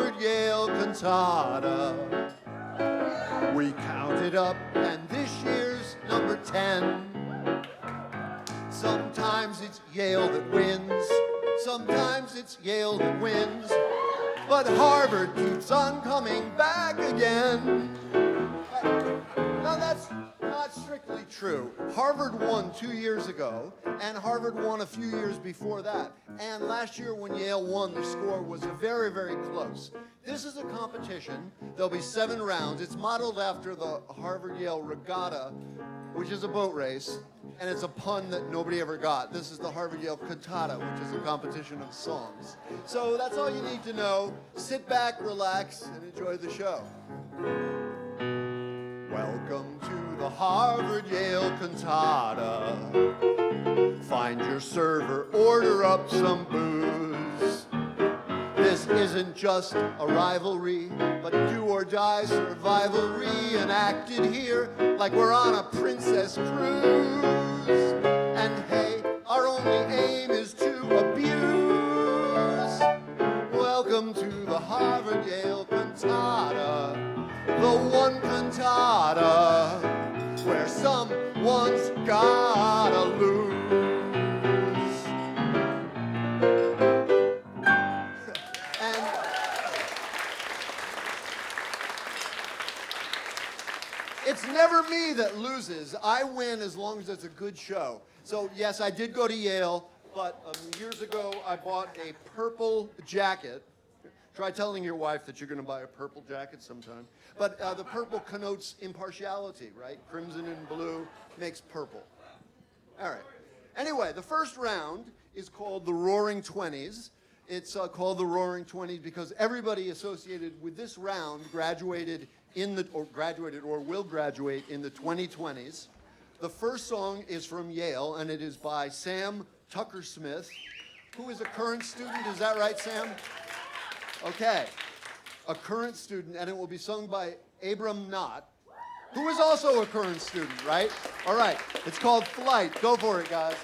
Harvard-Yale Cantata. We counted up, and this year's number 10. Sometimes it's Yale that wins, sometimes it's Yale that wins, but Harvard keeps on coming back again. Now that's not strictly true. Harvard won 2 years ago, and Harvard won a few years before that. And last year when Yale won, the score was very, very close. This is a competition. There'll be 7 rounds. It's modeled after the Harvard-Yale Regatta, which is a boat race, and it's a pun that nobody ever got. This is the Harvard-Yale Cantata, which is a competition of songs. So that's all you need to know. Sit back, relax, and enjoy the show. Welcome to the Harvard-Yale Cantata. Find your server, order up some booze. This isn't just a rivalry, but do or die survivalry enacted here like we're on a princess cruise. And hey, our only aim is to abuse. Welcome to the Harvard-Yale Cantata, the one cantata where someone's gotta lose. It's never me that loses. I win as long as it's a good show. So yes, I did go to Yale, but years ago I bought a purple jacket. Try telling your wife that you're going to buy a purple jacket sometime. But the purple connotes impartiality, right? Crimson and blue makes purple. All right. Anyway, the first round is called the Roaring Twenties. It's called the Roaring Twenties because everybody associated with this round graduated or will graduate in the 2020s. The first song is from Yale, and it is by Sam Tucker-Smith, who is a current student. Is that right, Sam? Okay, a current student, and it will be sung by Abram Knott, who is also a current student, right? All right, it's called Flight. Go for it, guys.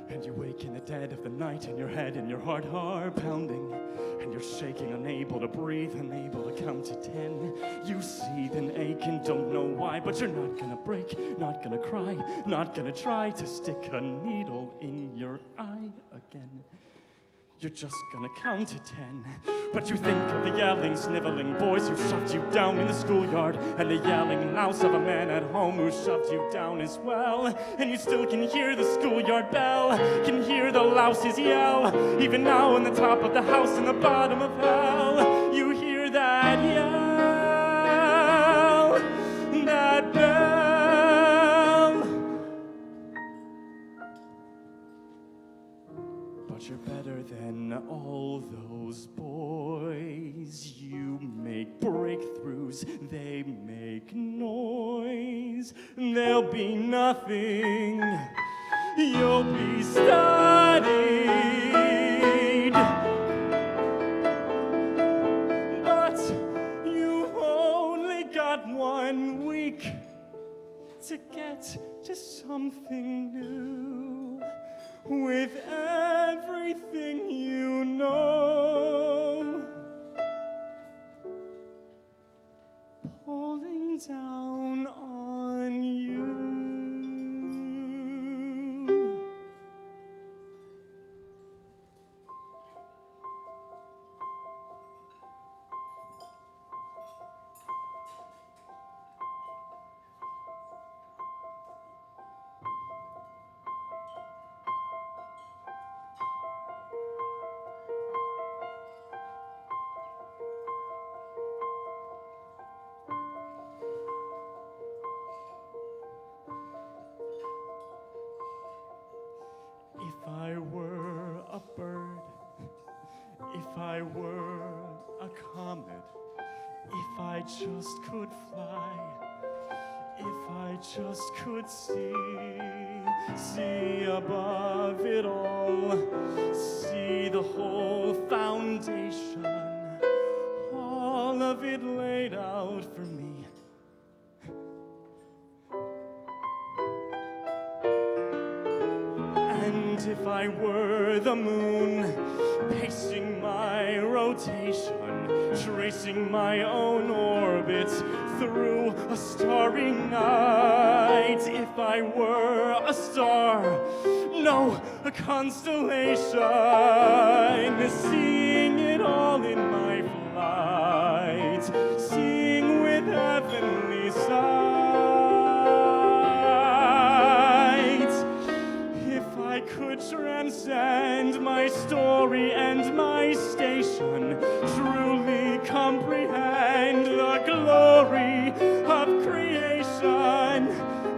And you wake in the dead of the night, and your head and your heart are pounding, and you're shaking, unable to breathe, unable to count to 10. You seethe and ache and don't know why, but you're not gonna break, not gonna cry, not gonna try to stick a needle in your eye again. You're just gonna count to 10. But you think of the yelling, sniveling boys who shoved you down in the schoolyard, and the yelling louse of a man at home who shoved you down as well. And you still can hear the schoolyard bell, can hear the louses yell. Even now on the top of the house in the bottom of hell, you hear that yell, that bell. But you're better than all those boys. You make breakthroughs, they make noise. There'll be nothing, you'll be studied. But you've only got 1 week to get to something new. With everything you know, pulling down on you. If I were a bird, if I were a comet, if I just could fly, if I just could see above it all, the whole foundation, all of it laid out for me. And if I were the moon, pacing my rotation, tracing my own orbit through a starry night, if I were a star, no, a constellation, seeing it all in my flight, seeing with heavenly sight. If I could transcend my story and my station, truly comprehend the glory of creation,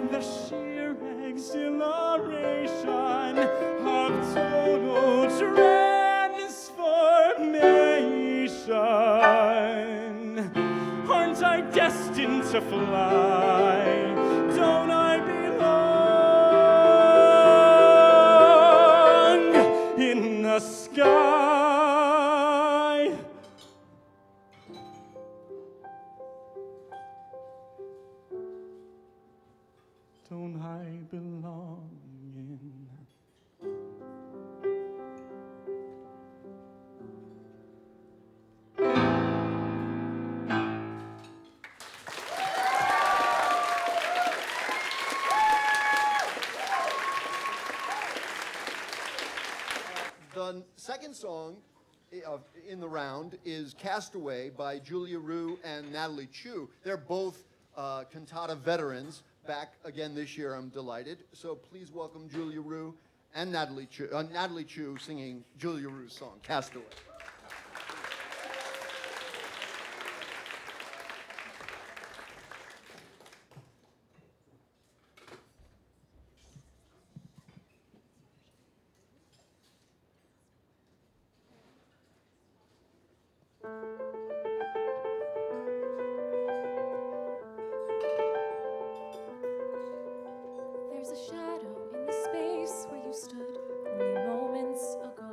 the sheer exhilaration of total transformation. Aren't I destined to fly? Don't I belong in the sky? Don't I belong in? The second song in the round is Castaway by Julia Rue and Natalie Chu. They're both cantata veterans, back again this year, I'm delighted. So please welcome Julia Rue and Natalie Chu singing Julia Rue's song, Castaway. There's a shadow in the space where you stood only moments ago,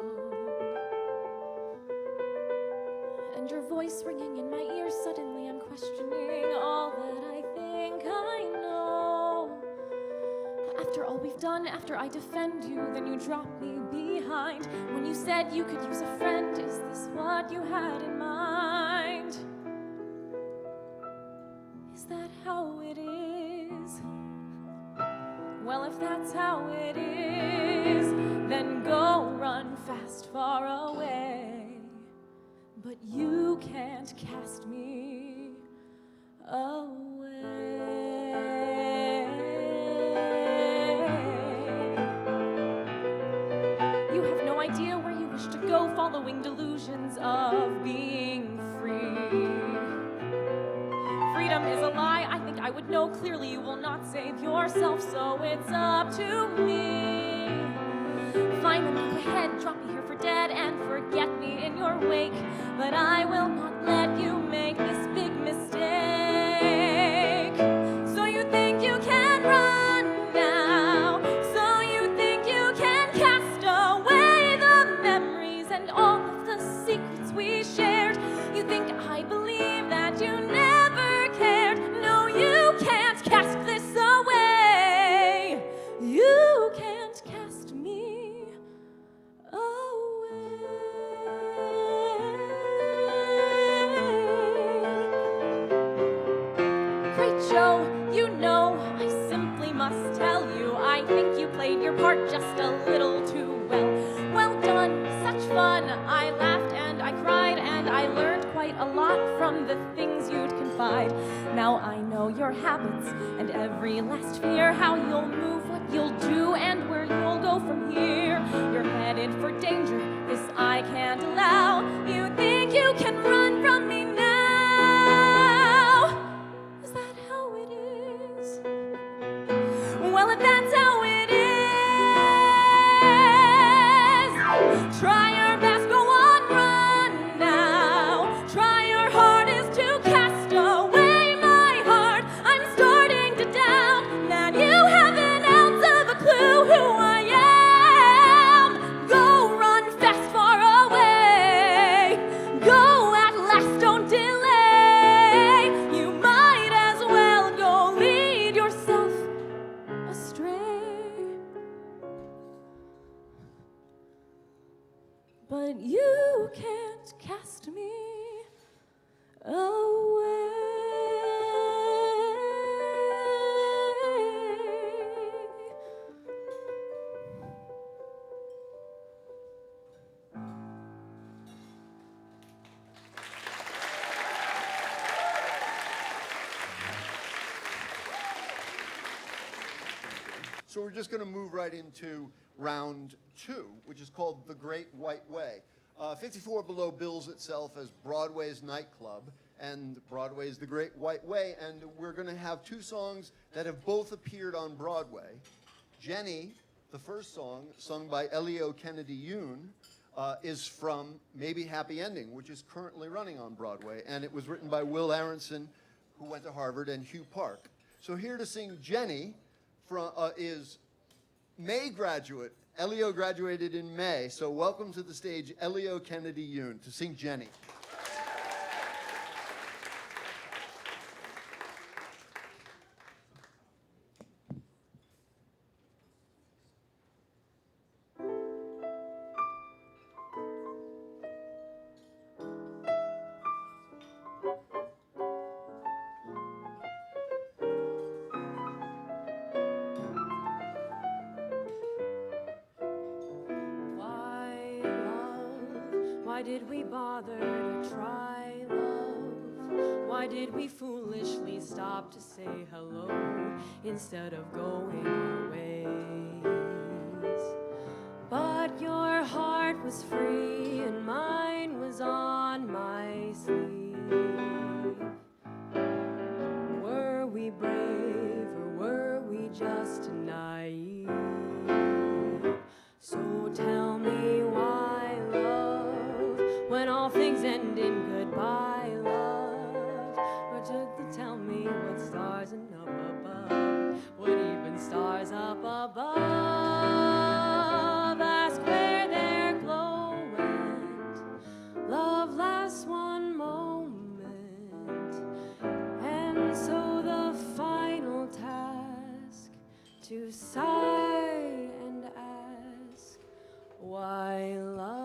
and your voice ringing in my ears. Suddenly I'm questioning all that I think I know. After all we've done, after I defend you, then you drop me behind. When you said you could use a friend, is this what you had in mind? Is that how it is? Well, if that's how it is, then go run fast far away. But you can't cast me away. You have no idea where you wish to go, following delusions of being free. Freedom is a lie, I think I would know clearly. You will not save yourself, so it's up to me. Fine, then go ahead, drop me here for dead and forget me in your wake. But I will not let you make this big mistake. So you think you can run now? So you think you can cast away the memories and all of the secrets we shared? You think I believe that you never cared? No, you can't cast this away. You can't cast me away. Great Joe, you know, I simply must tell you, I think you played your part just a little too well. Well done, such fun. I laughed and I cried and I learned quite a lot from the things you'd confide. Now I know your habits and every last fear, how you'll move, what you'll do, and where you'll go from here. You're headed for danger, this I can't allow. You think you can run from me now? Is that how it is? Well, if that's how it is, try your best, go on, run now. Try your hardest to cast away my heart. I'm starting to doubt that you have an ounce of a clue who I am. Go run fast far but you can't cast me away. So we're just going to move right into round 2, which is called The Great White Way. 54 Below bills itself as Broadway's nightclub, and Broadway's The Great White Way, and we're going to have 2 songs that have both appeared on Broadway. Jenny, the first song, sung by Elio Kennedy Yoon, is from Maybe Happy Ending, which is currently running on Broadway, and it was written by Will Aronson, who went to Harvard, and Hugh Park. So here to sing Jenny is May graduate. Elio graduated in May, so welcome to the stage Elio Kennedy Yoon to sing Jenny. Why did we bother to try love? Why did we foolishly stop to say hello instead of going our ways? But your heart was free and mine was on my sleeve. Were we brave or were we just naive? So tell me why, love, when all things end in goodbye, love. Or to tell me what stars and up above, what even stars up above, ask where their glow went. Love lasts one moment, and so the final task to sigh and ask why, love.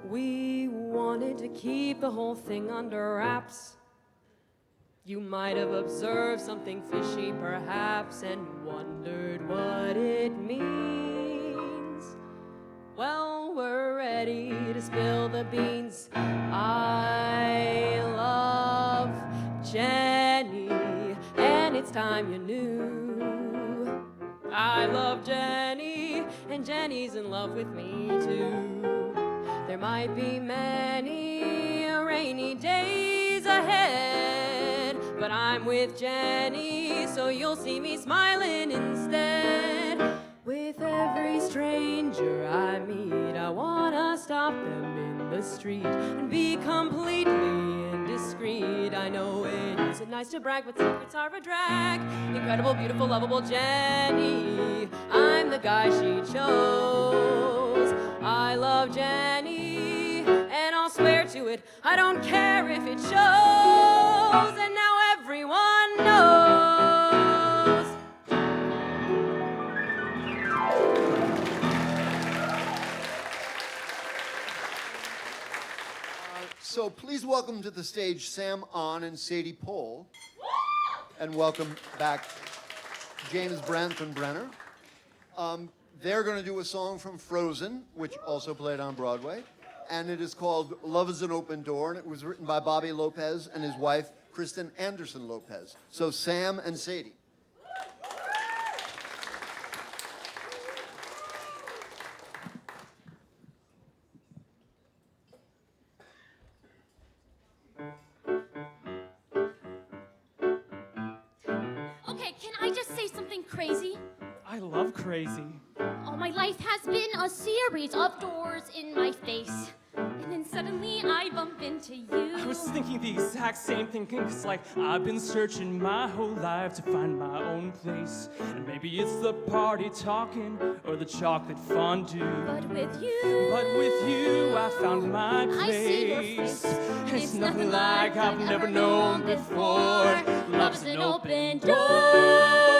We wanted to keep the whole thing under wraps. You might have observed something fishy perhaps and wondered what it means. Well, we're ready to spill the beans. I love Jenny, and it's time you knew. I love Jenny, and Jenny's in love with me too. There might be many rainy days ahead, but I'm with Jenny, so you'll see me smiling instead. With every stranger I meet, I wanna stop them in the street and be completely indiscreet. I know it isn't nice to brag, but secrets are a drag. Incredible, beautiful, lovable Jenny, I'm the guy she chose. I love Jenny, and I'll swear to it, I don't care if it shows. And now everyone knows. So please welcome to the stage Sam On and Sadie Pohl. And welcome back James Brandfonbrener. They're going to do a song from Frozen, which also played on Broadway. And it is called Love is an Open Door. And it was written by Bobby Lopez and his wife, Kristen Anderson Lopez. So Sam and Sadie. Okay, can I just say something crazy? I love crazy. Oh, my life has been a series of doors in my face. And then suddenly I bump into you. I was thinking the exact same thing, 'cause like I've been searching my whole life to find my own place. And maybe it's the party talking or the chocolate fondue. But with you, I found my place. I see your face. It's nothing like I've never known before. Love's an open door.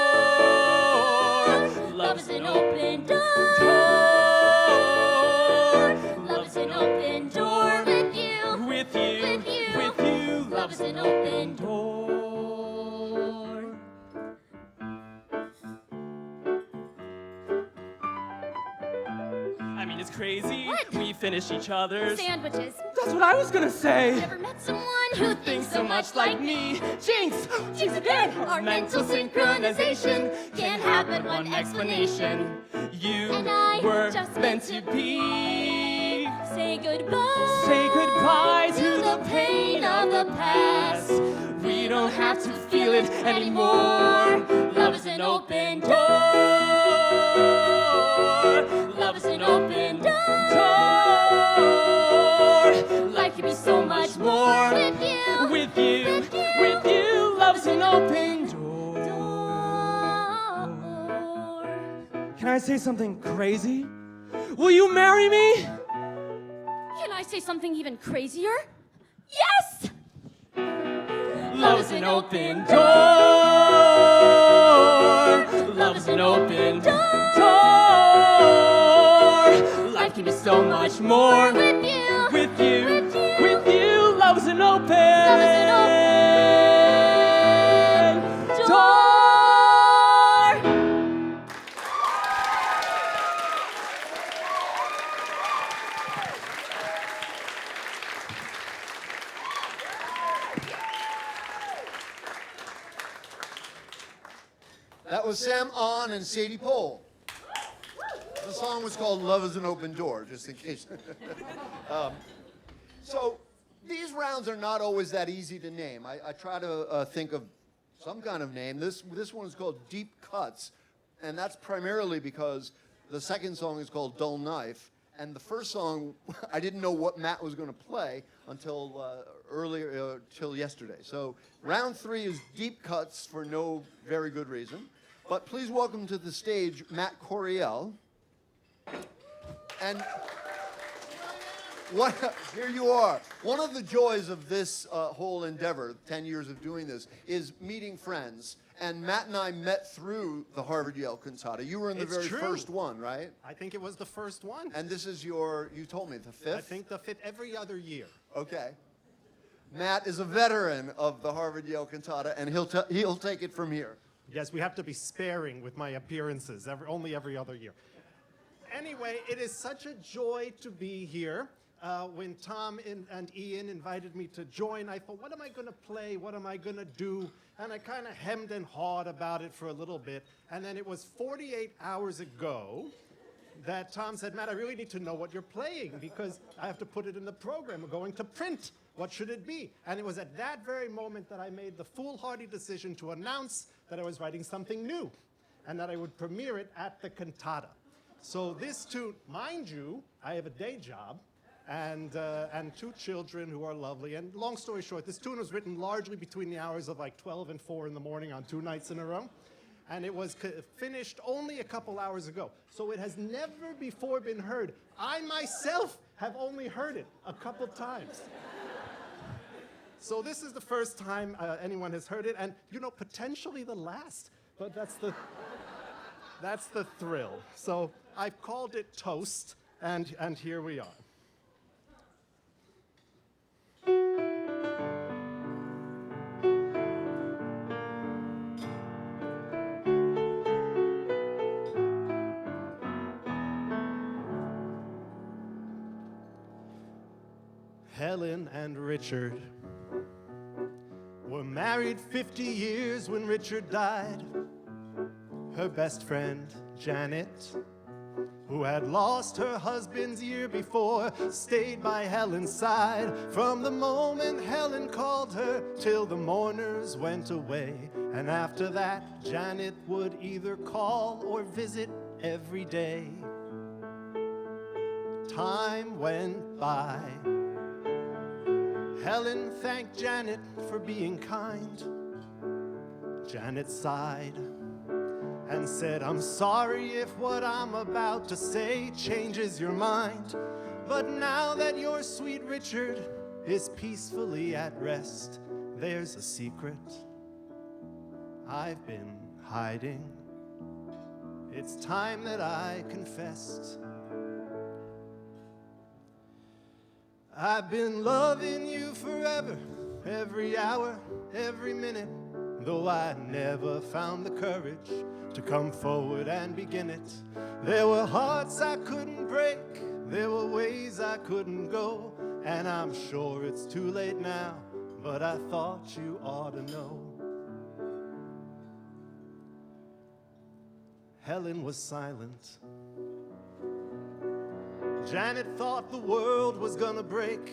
mine is crazy. What? We finish each other's Sandwiches. That's what I was gonna say. Never met someone who thinks so much like me. Jinx! Jinx again! Our mental synchronization can't have but one explanation. You And I were just meant to be. Say goodbye. Say goodbye to the pain of the past. We don't have to feel it anymore. Love is an open door. Love is an open door. Life can be so much more With you. with you. With you. Love is an open door. Can I say something crazy? Will you marry me? Can I say something even crazier? Yes! Love is an open door. Love is an open door. Life can be so much more With you. with you. With you. With you. Love is an open door. That was Sam On and Sadie Pohl. The song was called Love is an Open Door, just in case. So these rounds are not always that easy to name. I try to think of some kind of name. This one is called Deep Cuts, and that's primarily because the second song is called Dull Knife, and the first song, I didn't know what Matt was going to play until till yesterday. So round 3 is Deep Cuts for no very good reason. But please welcome to the stage Matt Coriel. And here you are. One of the joys of this whole endeavor, 10 years of doing this, is meeting friends. And Matt and I met through the Harvard-Yale Cantata. You were in the It's very true. first one, right? I think it was the first one. And this is you told me, the 5th? I think the 5th every other year. Okay. Matt is a veteran of the Harvard-Yale Cantata, and he'll take it from here. Yes, we have to be sparing with my appearances, only every other year. Anyway, it is such a joy to be here. When Tom and Ian invited me to join, I thought, what am I going to play? What am I going to do? And I kind of hemmed and hawed about it for a little bit. And then it was 48 hours ago that Tom said, Matt, I really need to know what you're playing because I have to put it in the program. We're going to print. What should it be? And it was at that very moment that I made the foolhardy decision to announce that I was writing something new and that I would premiere it at the Cantata. So this tune, mind you, I have a day job and 2 children who are lovely. And long story short, this tune was written largely between the hours of like 12 and 4 in the morning on 2 nights in a row. And it was finished only a couple hours ago. So it has never before been heard. I myself have only heard it a couple times. So this is the first time anyone has heard it, and potentially the last, but that's the thrill. So I've called it Toast, and here we are. Helen and Richard were married 50 years when Richard died. Her best friend, Janet, who had lost her husband's year before, stayed by Helen's side from the moment Helen called her till the mourners went away. And after that, Janet would either call or visit every day. Time went by. Helen thanked Janet for being kind. Janet sighed and said, I'm sorry if what I'm about to say changes your mind. But now that your sweet Richard is peacefully at rest, there's a secret I've been hiding. It's time that I confessed. I've been loving you forever, every hour, every minute. though I never found the courage to come forward and begin it. There were hearts I couldn't break, there were ways I couldn't go, and I'm sure it's too late now, but I thought you ought to know. Helen was silent. Janet thought the world was gonna break.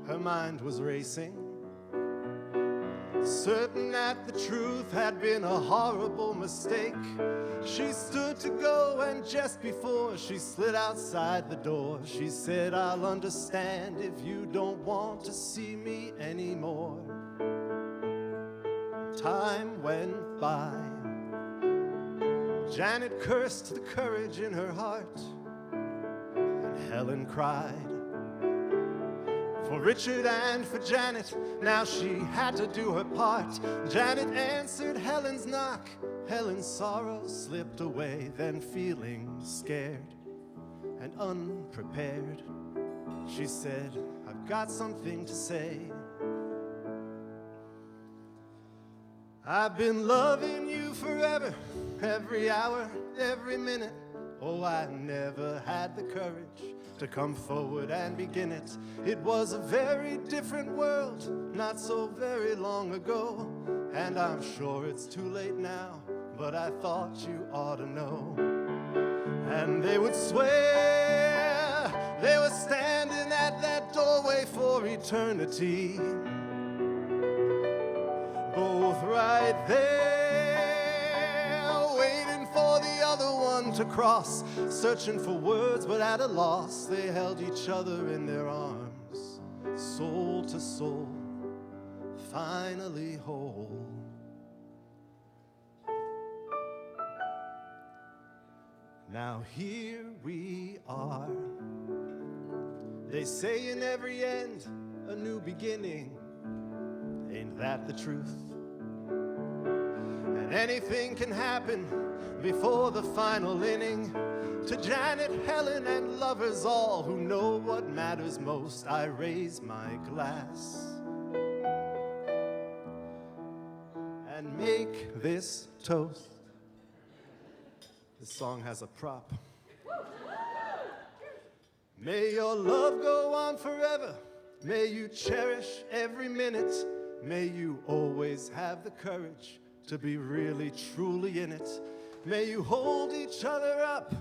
Her mind was racing, certain that the truth had been a horrible mistake. She stood to go, and just before she slid outside the door, she said, "I'll understand if you don't want to see me anymore." Time went by. Janet cursed the courage in her heart, and Helen cried. For Richard and for Janet, now she had to do her part. Janet answered Helen's knock. Helen's sorrow slipped away, then feeling scared and unprepared, she said, "I've got something to say. I've been loving you forever, every hour, every minute. Oh, I never had the courage to come forward and begin it. It was a very different world, not so very long ago, and I'm sure it's too late now, but I thought you ought to know." And they would swear they were standing at that doorway for eternity, both right there, waiting for the other one to cross, searching for words but at a loss. They held each other in their arms, soul to soul, finally whole. Now here we are. They say in every end, a new beginning. Ain't that the truth? And anything can happen before the final inning. To Janet, Helen, and lovers all who know what matters most, I raise my glass and make this toast. This song has a prop. May your love go on forever. May you cherish every minute. May you always have the courage to be really, truly in it. May you hold each other up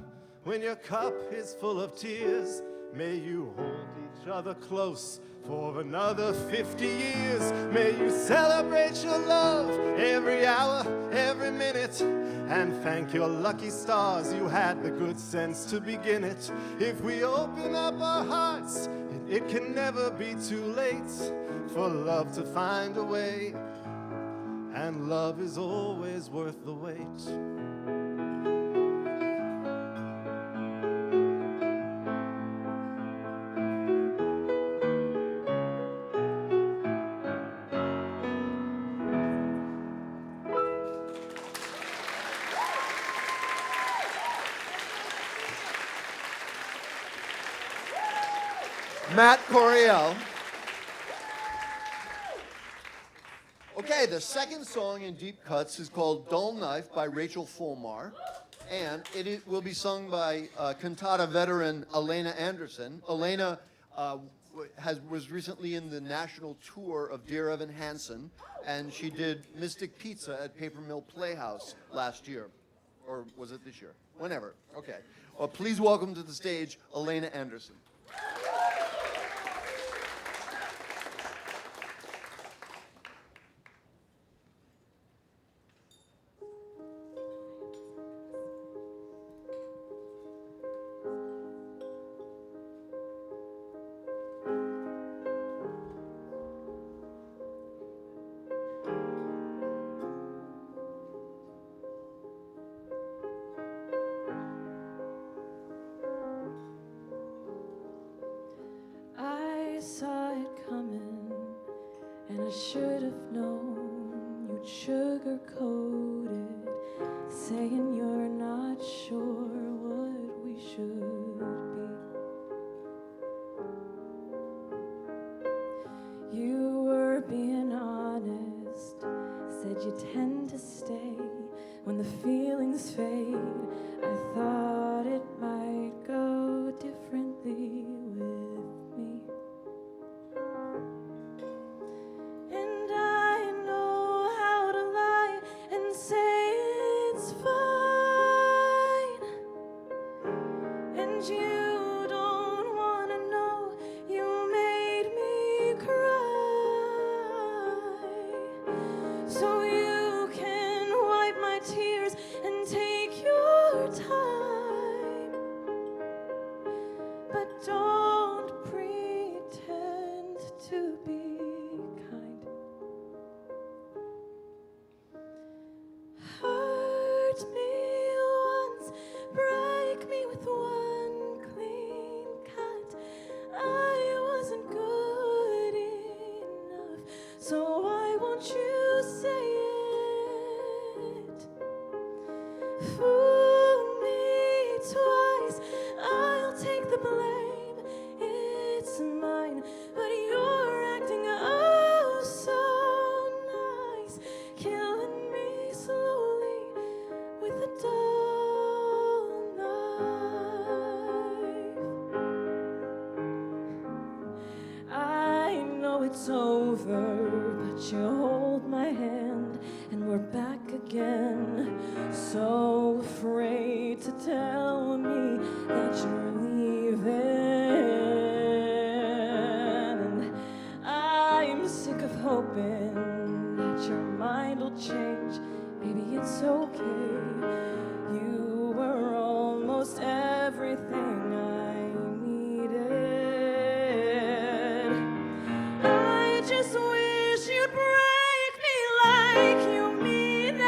when your cup is full of tears. May you hold each other close for another 50 years. May you celebrate your love every hour, every minute, and thank your lucky stars you had the good sense to begin it. If we open up our hearts, it can never be too late for love to find a way, and love is always worth the wait. Matt Coriel. Okay, the second song in Deep Cuts is called Dull Knife by Rachel Fulmar, and it will be sung by cantata veteran Elena Anderson. Elena was recently in the national tour of Dear Evan Hansen, and she did Mystic Pizza at Paper Mill Playhouse last year. Or was it this year? Whenever. Okay. Well, please welcome to the stage Elena Anderson. Saw it coming, and I should have known you'd sugarcoat it, saying you're not sure what we should be. You were being honest, declined to stay. When the feelings fade, I thought it might go differently with me. And I know how to lie and say it's fine. And you don't want to know you made me cry. So you can wipe my tears and take your time. But don't pretend to be kind. Hurt me once, break me with one clean cut. I wasn't good enough, so why won't you say it? Fool me twice, I'll take the blame. It's mine, but you're acting oh so nice, killing me slowly with a dull knife. I know it's over, but you hold my hand and we're back again. So afraid to tell me that you're leaving. And I'm sick of hoping that your mind will change. Maybe it's okay. You were almost everything I needed. I just wish you'd break me like you mean it.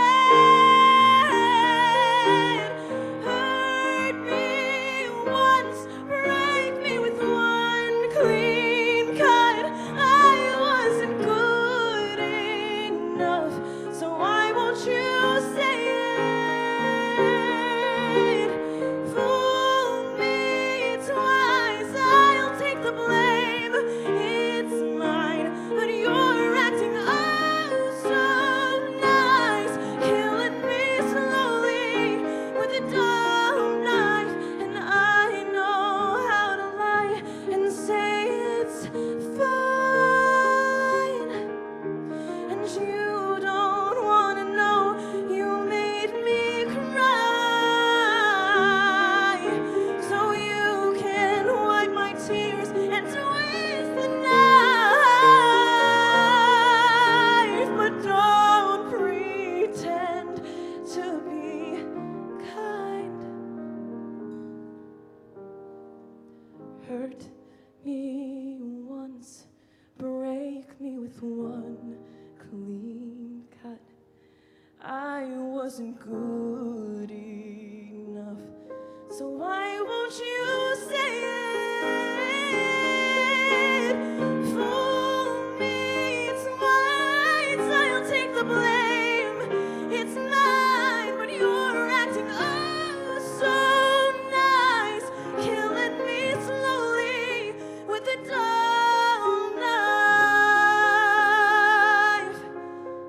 Hurt me once, break me with one clean cut. I wasn't good enough, so why won't you say it? Fool me twice, I'll take the blame. It's mine, but you're acting oh so nice, killing me slowly with a dull knife. And I know how to lie and say it's fine. And you don't want to know you made me cry. So you can wipe my tears and twist the knife. But don't pretend to be kind. Hurt me once, break me with one clean cut. I wasn't good enough, so why won't you say it? Fool me twice, I'll take the blame. It's mine, but you're acting oh so nice, killing me slowly with a dull knife.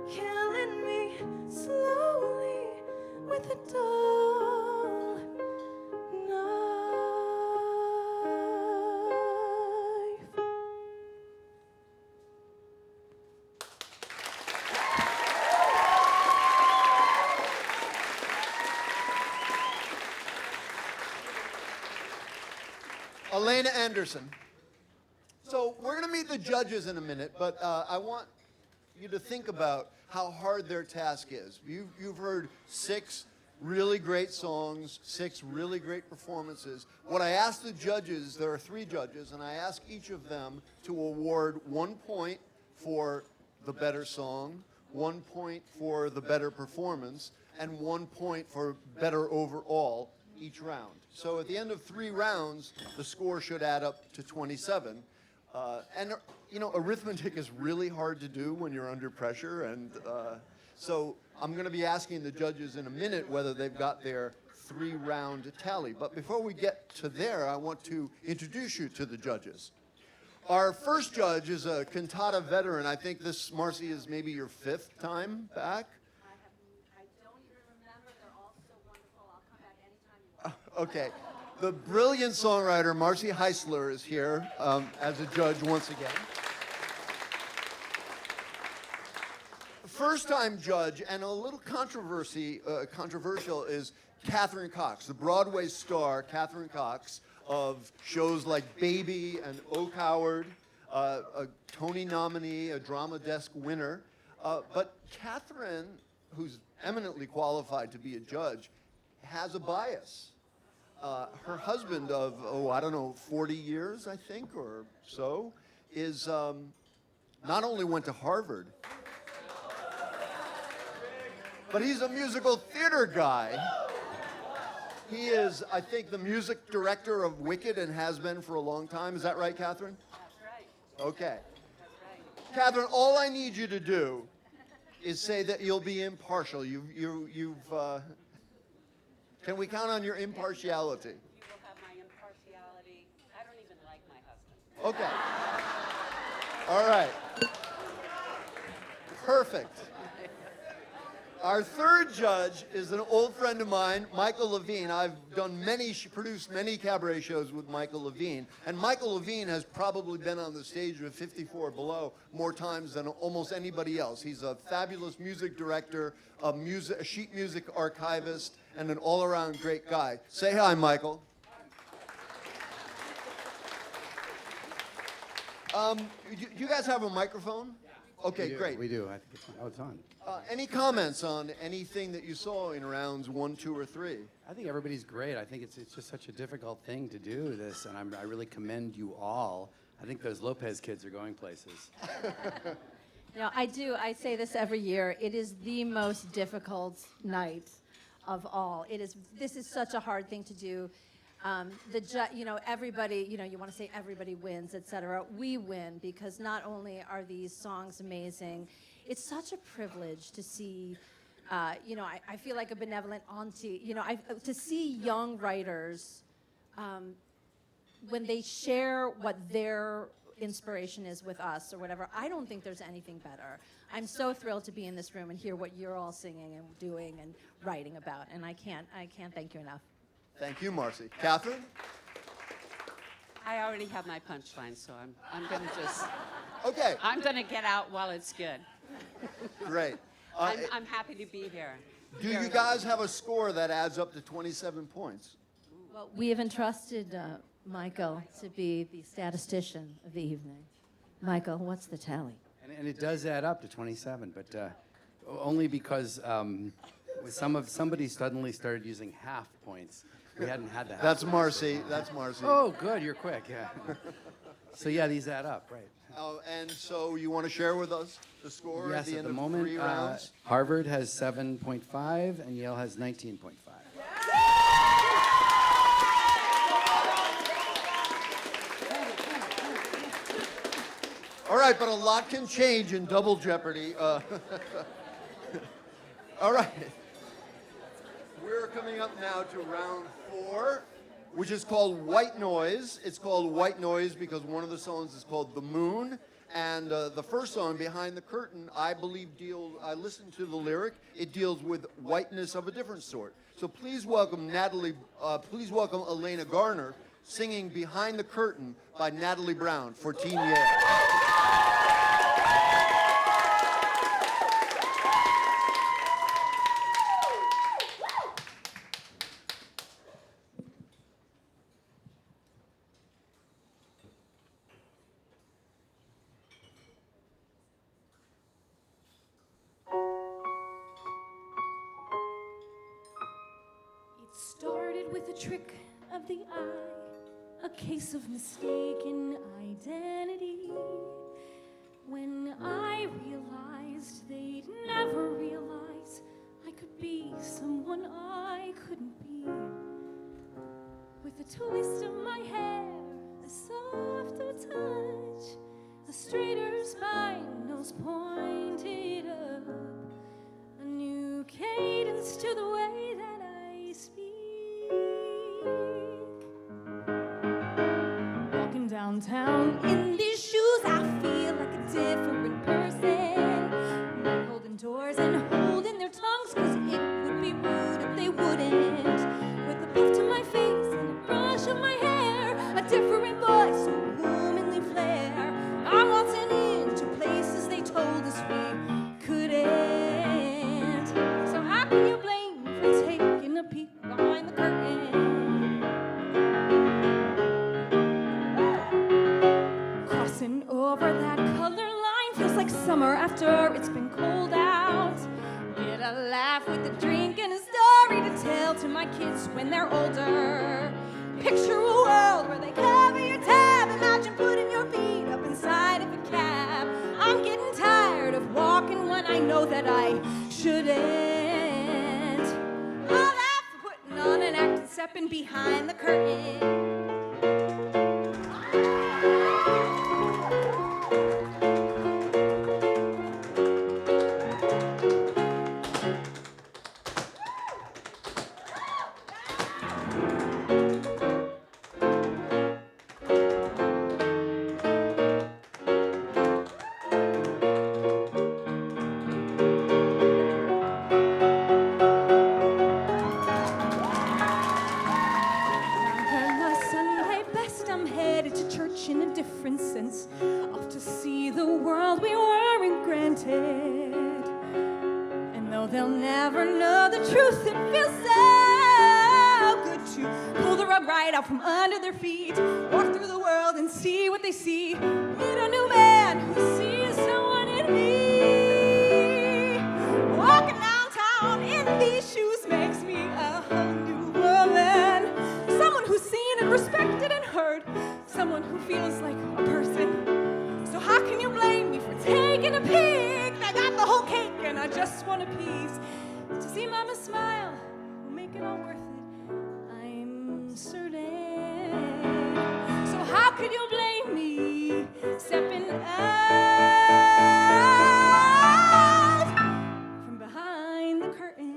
Killing me slowly with a dull knife. Elena Anderson. So we're going to meet the judges in a minute, but I want you to think about how hard their task is. You've heard 6 really great songs, 6 really great performances. What I asked the judges, there are 3 judges, and I ask each of them to award 1 point for the better song, 1 point for the better performance, and 1 point for better overall each round. So at the end of 3 rounds, the score should add up to 27. And you know, arithmetic is really hard to do when you're under pressure, and so I'm going to be asking the judges in a minute whether they've got their 3-round tally. But before we get to there, I want to introduce you to the judges. Our first judge is a cantata veteran. I think this, Marcy, is maybe your 5th time back? Okay. The brilliant songwriter Marcy Heisler is here as a judge once again. First-time judge, and a little controversial, is Catherine Cox, the Broadway star Catherine Cox of shows like Baby and Oak Howard, a Tony nominee, a Drama Desk winner. But Catherine, who's eminently qualified to be a judge, has a bias. Her husband of, 40 years, I think, or so, is not only went to Harvard, but he's a musical theater guy. He is, I think, the music director of Wicked and has been for a long time. Is that right, Catherine? That's right. Okay. That's right. Catherine, all I need you to do is say that you'll be impartial. Can we count on your impartiality? You will have my impartiality. I don't even like my husband. Okay. All right. Perfect. Our third judge is an old friend of mine, Michael Levine. I've produced many cabaret shows with Michael Levine. And Michael Levine has probably been on the stage with 54 Below more times than almost anybody else. He's a fabulous music director, a sheet music archivist, and an all-around great guy. Say hi, Michael. You guys have a microphone? Okay, great. We do. I think it's on. Oh, it's on. Any comments on anything that you saw in rounds 1, 2, or 3? I think everybody's great. I think it's just such a difficult thing to do this, and I really commend you all. I think those Lopez kids are going places. You know, I do. I say this every year. It is the most difficult night of all. This is such a hard thing to do. Everybody, you want to say everybody wins, etc. We win because not only are these songs amazing, it's such a privilege to see, I feel like a benevolent auntie, to see young writers when they share what their inspiration is with us or whatever. I don't think there's anything better. I'm so thrilled to be in this room and hear what you're all singing and doing and writing about, and I can't thank you enough. Thank you, Marcy. Catherine? I already have my punchline, so I'm going to just. Okay. I'm going to get out while it's good. Great. I'm happy to be here. Do you guys have a score that adds up to 27 points? Well, we have entrusted Michael to be the statistician of the evening. Michael, what's the tally? And it does add up to 27, but only because somebody suddenly started using half points. We hadn't had that. That's Marcy. That's Marcy. Oh, good. You're quick. Yeah. So yeah, these add up, right? And so you want to share with us the score Yes, at the at end the of moment, 3 rounds? Harvard has 7.5 and Yale has 19.5. All right, but a lot can change in Double Jeopardy. All right. We're coming up now to round 4, which is called White Noise. It's called White Noise because one of the songs is called The Moon. And the first song, Behind the Curtain, I believe I listened to the lyric. It deals with whiteness of a different sort. So please welcome Elena Garner singing Behind the Curtain by Natalie Brown for Team Yale. Started with a trick of the eye, a case of mistaken identity. When I realized they'd never realize I could be someone I couldn't be. With a twist of my hair, a softer touch, a straighter spine, nose pointed up, a new cadence to the way that I speak. Walking downtown in these shoes, I feel like a different person. Men holding doors and holding their tongues, 'cause it would be rude if they wouldn't. With a beat to my feet, kids when they're older. Picture a world where they cover your tab. Imagine putting your feet up inside of a cab. I'm getting tired of walking when I know that I shouldn't. All that for putting on an act and stepping behind the curtain. In a different sense, off to see the world we weren't granted. And though they'll never know the truth, it feels so good to pull the rug right out from under their feet, walk through the world and see what they see, meet a new man who sees someone in me. Walking downtown in these shoes makes me a whole new woman, someone who's seen and respected and heard, someone who feels like a person. So how can you blame me for taking a peek? I got the whole cake and I just want a piece. To see Mama smile will make it all worth it, I'm certain. So how could you blame me stepping out from behind the curtain?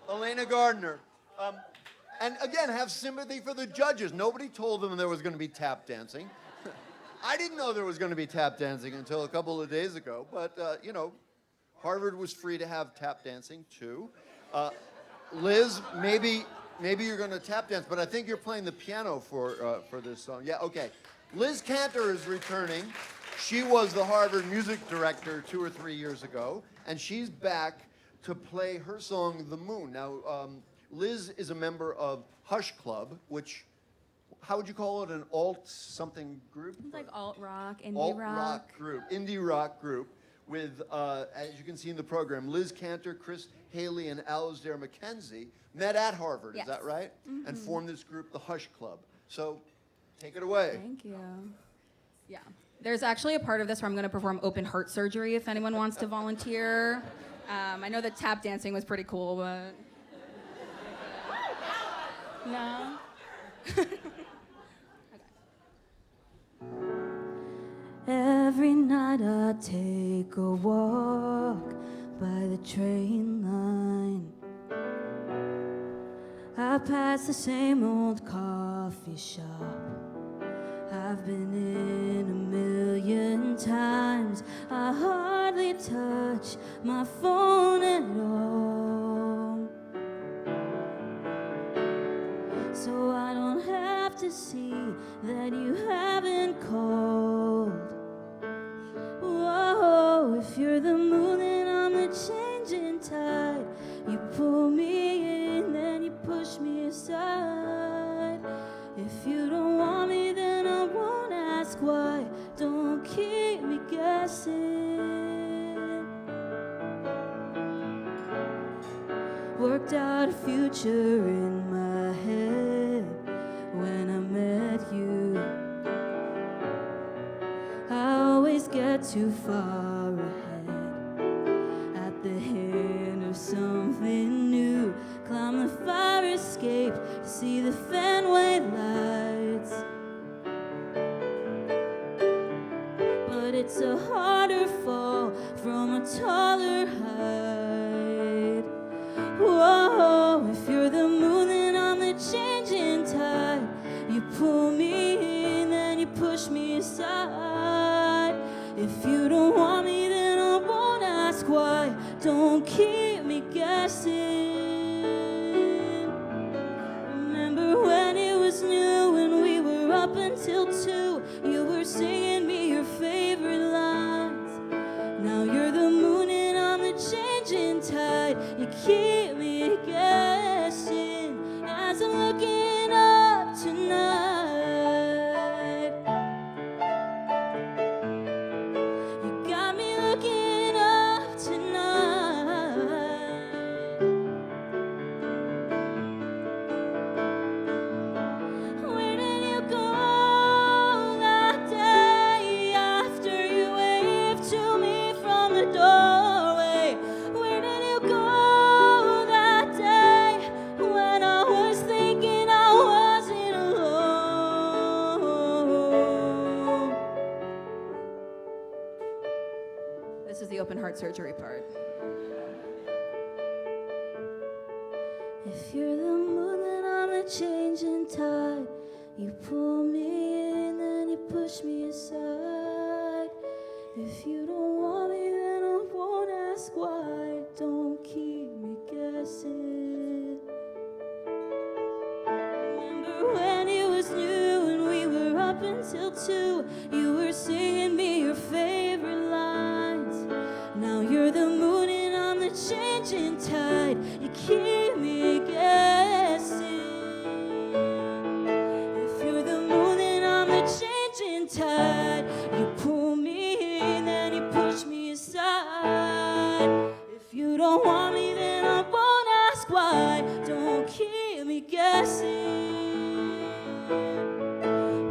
Elena Gardner. And again, have sympathy for the judges. Nobody told them there was going to be tap dancing. I didn't know there was going to be tap dancing until a couple of days ago. But, you know, Harvard was free to have tap dancing, too. Liz, maybe you're going to tap dance, but I think you're playing the piano for this song. Yeah, okay. Liz Cantor is returning. She was the Harvard music director 2 or 3 years ago, and she's back to play her song, The Moon. Now, Liz is a member of Hush Club, which, how would you call it, an alt-something group? It's like alt-rock, indie Alt-rock group, indie rock group, with, as you can see in the program, Liz Cantor, Chris Haley, and Alasdair McKenzie met at Harvard, Yes. is that right? Mm-hmm. And formed this group, the Hush Club. So, take it away. Thank you. Yeah. There's actually a part of this where I'm going to perform open heart surgery if anyone wants to volunteer. I know that tap dancing was pretty cool, but... No? Every night I take a walk by the train line. I pass the same old coffee shop I've been in a million times. I hardly touch my phone at all, so I don't have to see that you haven't called. Whoa, if you're the moon and I'm the changing tide, you pull me in, then you push me aside. If you don't want me, then I won't ask why. Don't keep me guessing. Worked out a future in my head when I met you. I always get too far ahead at the hint of something new. Climb the fire escape, see the Fenway lights. But it's a harder fall from a taller height. Whoa, if you're the moon then I'm the changing tide. You pull me in, then you push me aside. If you don't want me, then I won't ask why. Don't keep me guessing. Remember when it was new and we were up until 2? You were singing me your favorite lines. Now you're the moon and I'm the changing tide. You keep me guessing as I'm looking up tonight. You got me looking up tonight. Where did you go that day after you waved to me from the doorway? Where did you go that day when I was thinking I wasn't alone? This is the open heart surgery part. If you're the moon, then I'm the changing tide. You pull me in, then you push me aside. If you don't want me, then I won't ask why. Don't keep me guessing. Remember when it was new and we were up until 2? You were singing me your favorite lines. Now you're the moon and I'm the changing tide. You keep me guessing. If you're the moon and I'm the changing tide, you pull me in and you push me aside. If you don't want me, then I won't ask why. Don't keep me guessing.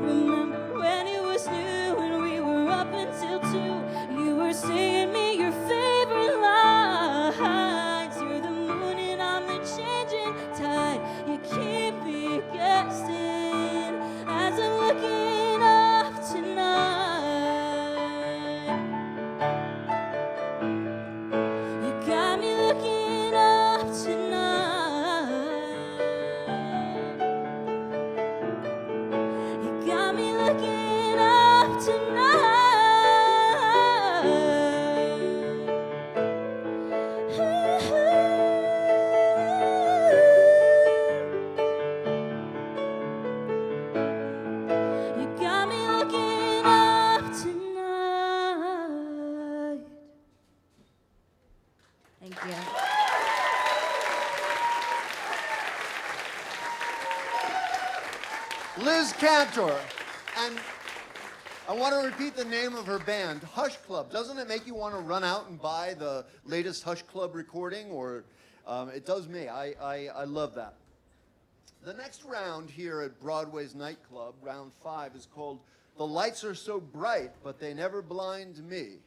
Remember when it was new and we were up until 2? You were singing me your favorite lines. You're the moon and I'm the changing tide. You keep me guessing as I'm looking up tonight. You got me looking up tonight. You got me looking up tonight. You got me looking up tonight. Thank you. Liz Cantor. And I want to repeat the name of her band, Hush Club. Doesn't it make you want to run out and buy the latest Hush Club recording? Or it does me. I love that. The next round here at Broadway's nightclub, round 5, is called The Lights Are So Bright, But They Never Blind Me.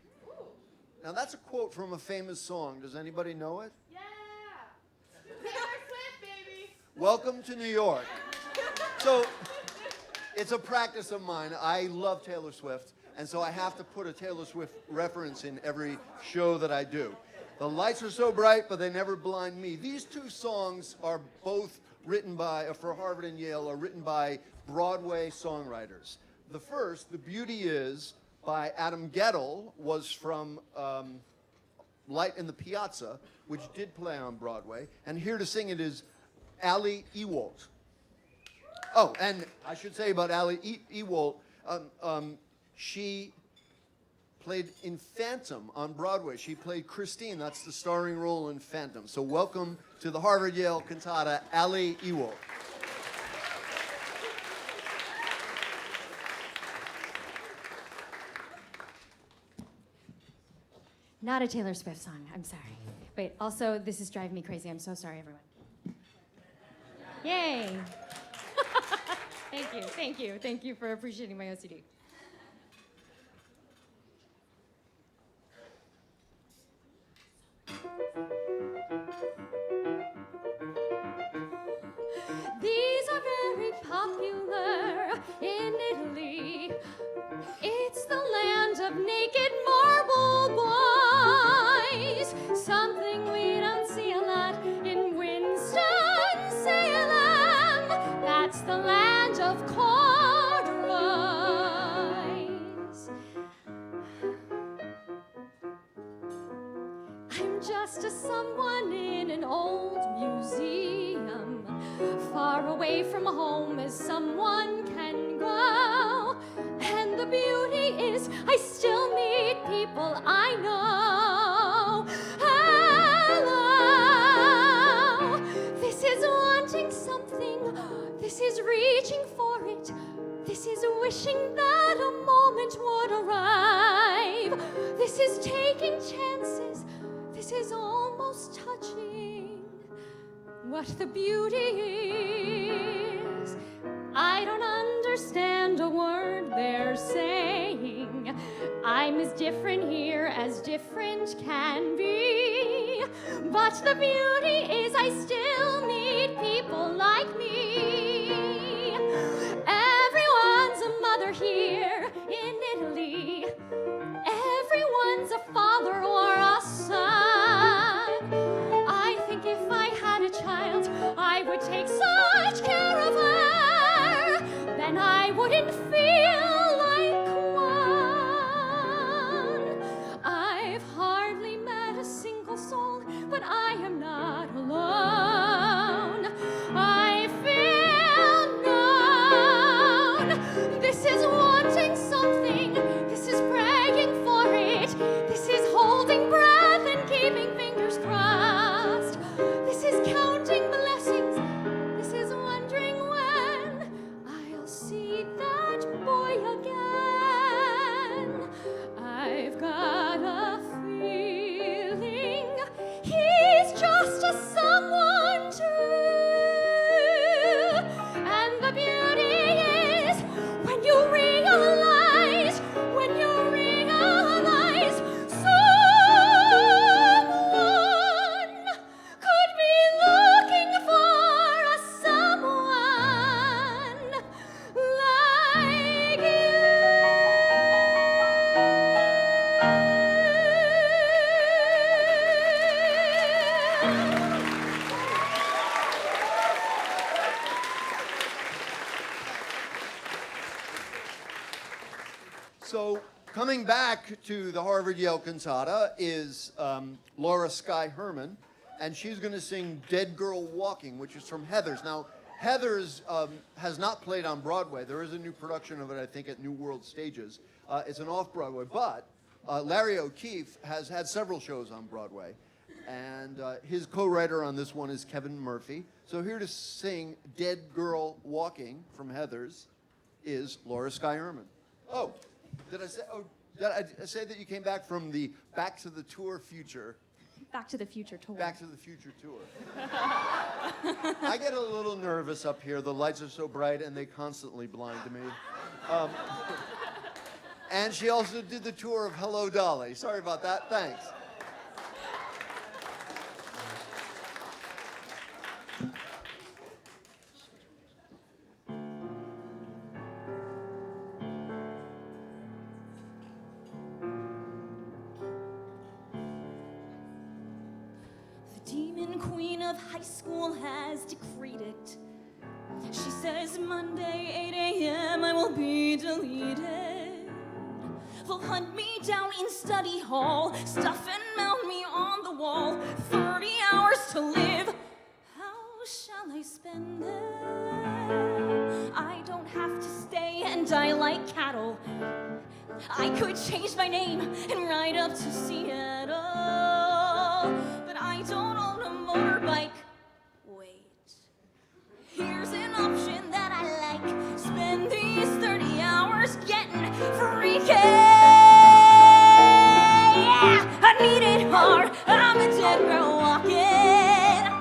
Now that's a quote from a famous song. Does anybody know it? Yeah. Taylor Swift, baby. Welcome to New York. So it's a practice of mine. I love Taylor Swift, and so I have to put a Taylor Swift reference in every show that I do. The lights are so bright, but they never blind me. These two songs are both written by, for Harvard and Yale, are written by Broadway songwriters. The first, The Beauty Is, by Adam Gettle, was from Light in the Piazza, which did play on Broadway. And here to sing it is Ali Ewoldt. Oh, and I should say about Ali Ewoldt, she played in Phantom on Broadway. She played Christine. That's the starring role in Phantom. So welcome to the Harvard-Yale Cantata, Ali Ewoldt. Not a Taylor Swift song, I'm sorry. Wait, also, this is driving me crazy. I'm so sorry, everyone. Yay! Thank you for appreciating my OCD. These are very popular in Italy. It's the land of naked marble boys. Something we don't see a lot in Winston-Salem. That's the land of corduroys. I'm just a someone in an old museum, far away from home as someone can go. And the beauty is I still meet people I know. Hello. most touching what the beauty is. I don't understand a word they're saying. I'm as different here as different can be. But the beauty is I still need people like me. Everyone's a mother here in Italy. Everyone's a father or a son. I think if I had a child, I would take such care of her, then I wouldn't feel like one. I've hardly met a single soul, but I am not alone. I feel known. This is wanting something. This is praying for it. This is holding breath and keeping fingers crossed. This is counting blessings. This is wondering when I'll see that boy again. I've got a feeling he's just a someone too. And the beauty is when you realize someone could be looking for a someone like you. So coming back to the Harvard-Yale Cantata is Laura Skye Herman, and she's going to sing Dead Girl Walking, which is from Heathers. Now, Heathers has not played on Broadway. There is a new production of it, I think, at New World Stages. It's an off-Broadway, but Larry O'Keefe has had several shows on Broadway, and his co-writer on this one is Kevin Murphy. So here to sing Dead Girl Walking from Heathers is Laura Skye Herman. Oh, did I say that you came back from the Back to the Tour future? Back to the Future tour. Back to the Future tour. I get a little nervous up here. The lights are so bright and they constantly blind me. And she also did the tour of Hello Dolly. Sorry about that. Thanks. The demon queen of high school has decreed it. She says Monday, 8 a.m. I will be deleted. They'll hunt me down in study hall, stuff and mount me on the wall. 30 hours to live. How shall I spend them? I don't have to stay and die like cattle. I could change my name and ride up to Seattle. But I don't own a motorbike. Wait. Here's an option that I like. Spend these 30 hours getting freaky. Yeah, I need it hard. I'm a dead girl walking.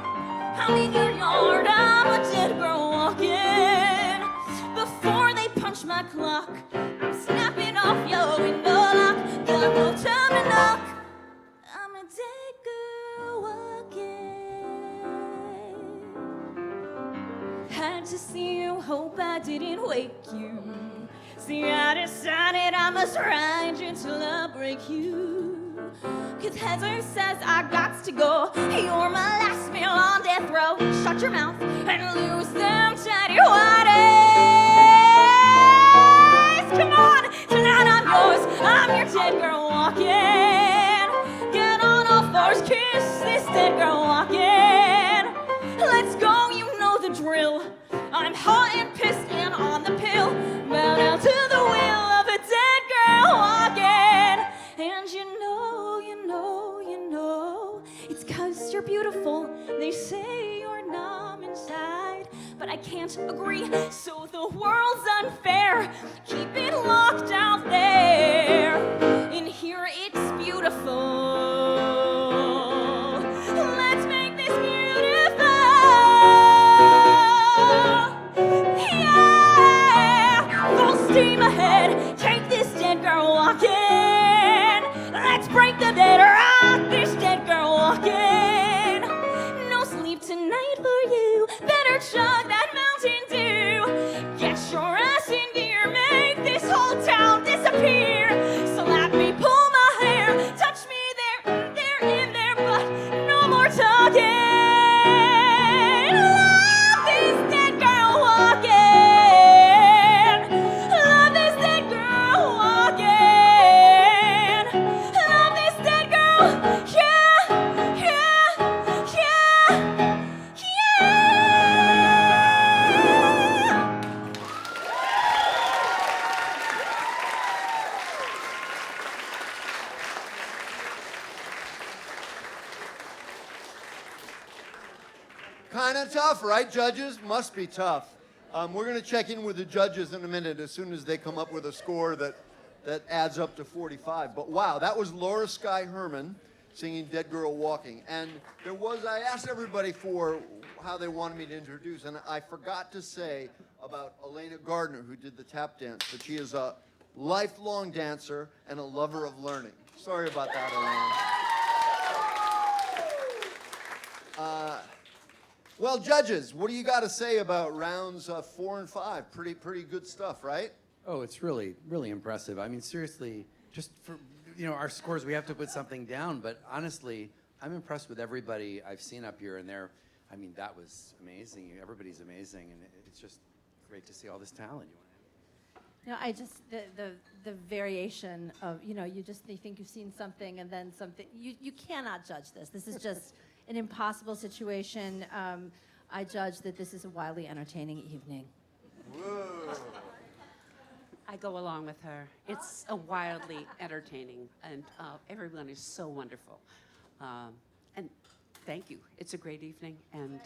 I'm in your yard. I'm a dead girl walking. Before they punch my clock, I'm snapping off your window lock. Got no time to knock. I'm a dead girl walking. Had to see you, hope I didn't wake you. See, I decided I must ride you till I break you. 'Cause Heather says I got to go. You're my last meal on death row. Shut your mouth and lose them tidy white eyes. Come on, tonight I'm yours. I'm your dead girl walking. Get on all fours, kiss this dead girl walking. Let's go, you know the drill. I'm hot and pissed and on the pill. Bow down to the will of a dead girl walking. And you know, it's 'cause you're beautiful. They say you're numb inside, but I can't agree, so the world's unfair. Keep it locked out there. In here it's beautiful. Kind of tough, right, judges? Must be tough. We're going to check in with the judges in a minute as soon as they come up with a score that adds up to 45. But wow, that was Laura Skye Herman singing Dead Girl Walking. And I asked everybody for how they wanted me to introduce, and I forgot to say about Elena Gardner, who did the tap dance, that she is a lifelong dancer and a lover of learning. Sorry about that, Elena. Well, judges, what do you got to say about rounds 4 and 5? Pretty good stuff, right? Oh, it's really, really impressive. I mean, seriously, just for, our scores, we have to put something down, but honestly, I'm impressed with everybody I've seen up here, and that was amazing. Everybody's amazing, and it's just great to see all this talent. I just, the variation of, you think you've seen something and then something, you cannot judge this. This is just an impossible situation. I judge that this is a wildly entertaining evening. Whoa. I go along with her. It's a wildly entertaining, and everyone is so wonderful. And thank you. It's a great evening, and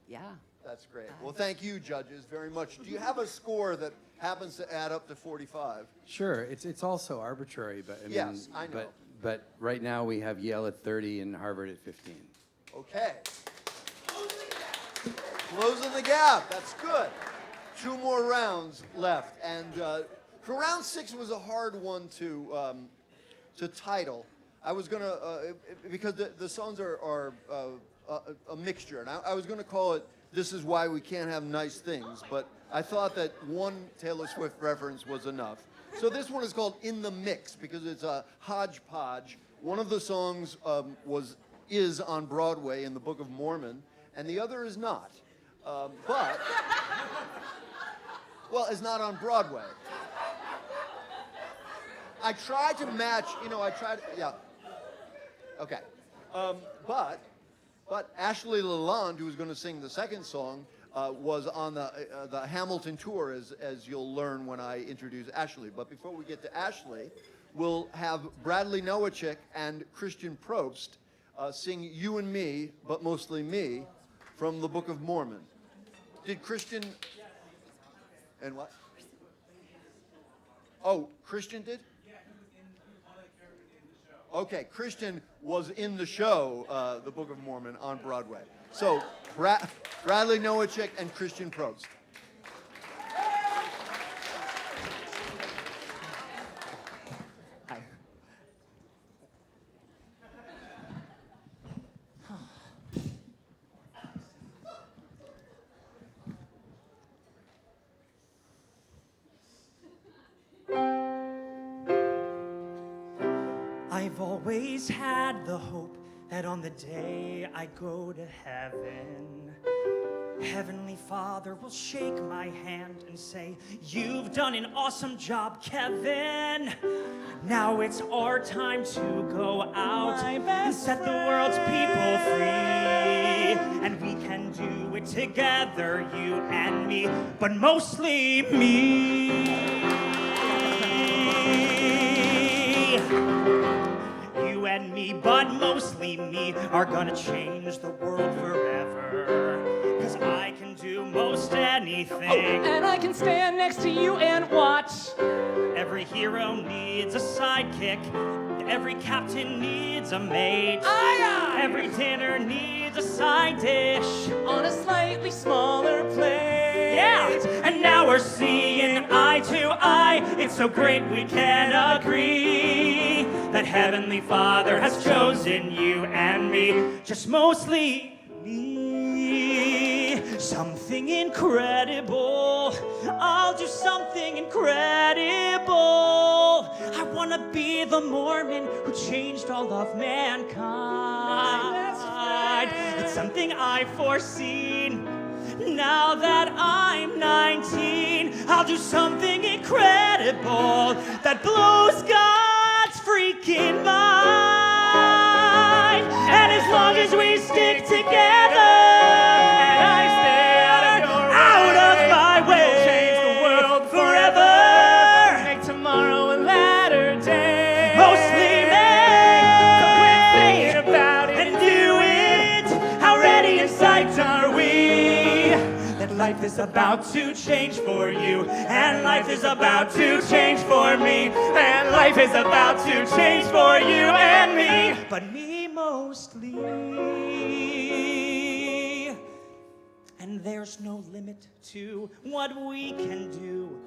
yeah. That's great. Well, thank you, judges, very much. Do you have a score that happens to add up to 45? Sure. It's also arbitrary, but yes, I know. But right now we have Yale at 30 and Harvard at 15. Okay. Closing the gap. That's good. 2 more rounds left, and for round 6 was a hard one to title. I was gonna because the songs are a mixture, and I was gonna call it "This Is Why We Can't Have Nice Things," but I thought that one Taylor Swift reference was enough. So this one is called "In the Mix" because it's a hodgepodge. One of the songs is on Broadway in the Book of Mormon, and the other is not. But well, it's not on Broadway. I tried to match, yeah. Okay. But Ashley Lalonde, who was going to sing the second song, was on the Hamilton tour, as you'll learn when I introduce Ashley. But before we get to Ashley, we'll have Bradley Nowacek and Christian Probst sing "You and Me, But Mostly Me" from the Book of Mormon. Did Christian... And what? Oh, Christian did? Okay, Christian was in the show, The Book of Mormon, on Broadway. So, Bradley Nowacek and Christian Probst. Hi. I've always had the hope that on the day I go to heaven, Heavenly Father will shake my hand and say, "You've done an awesome job, Kevin. Now it's our time to go out and set the world's people free. And we can do it together, you and me, but mostly me. You and me, but mostly me, are gonna change the world forever. 'Cause I can do most anything. Oh, and I can stand next to you and watch. Every hero needs a sidekick. Every captain needs a mate. Aye, aye. Every dinner needs a side dish. On a slightly smaller plate. Yeah! And now we're seeing eye to eye. It's so great we can agree that Heavenly Father has chosen you and me, just mostly me. Something incredible. I'll do something incredible. I wanna be the Mormon who changed all of mankind. It's something I've foreseen. Now that I'm 19, I'll do something incredible that blows God's freaking mind. And as long as we stick together, and I stay out of my way, we'll change the world forever. Make tomorrow a latter day. Mostly me. So quit thinking about it And do it. How ready and psyched are we? life is about to change for you, and life is about to change for me, and life is about to change for you and me, but me mostly. And there's no limit to what we can do,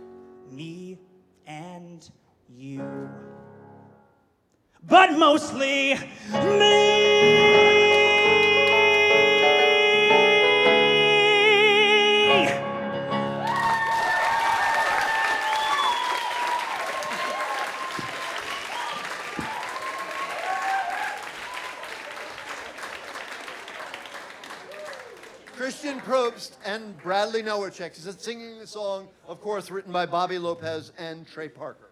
me and you, but mostly me. Christian Probst and Bradley Nowacek is singing the song, of course, written by Bobby Lopez and Trey Parker.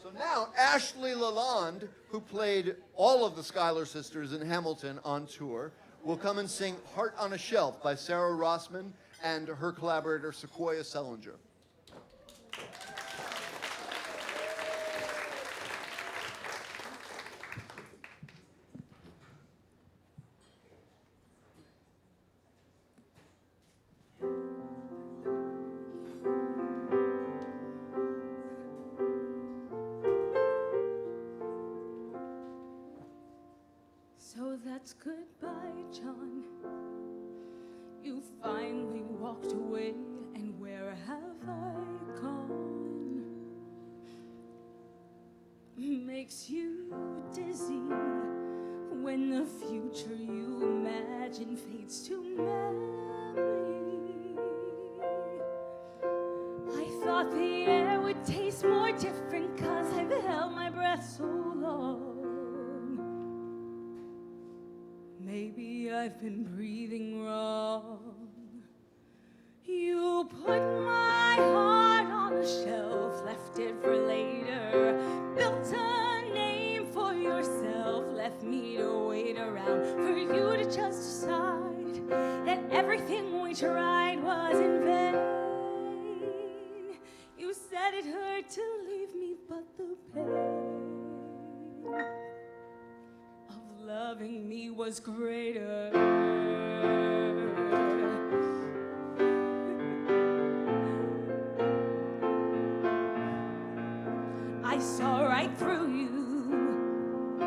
So now, Ashley Lalonde, who played all of the Schuyler sisters in Hamilton on tour, will come and sing Heart on a Shelf by Sarah Rossman and her collaborator, Sequoia Selinger. So that's goodbye, John. You finally walked away, and where have I gone? Makes you dizzy when the future you imagine fades to memory. I thought the air would taste more different 'cause I've held my breath so long. Maybe I've been breathing wrong. You put my heart on a shelf, left it for later. Built a name for yourself, left me to wait around for you to just decide that everything we tried was in vain. You said it hurt to leave me, but the pain loving me was greater. I saw right through you,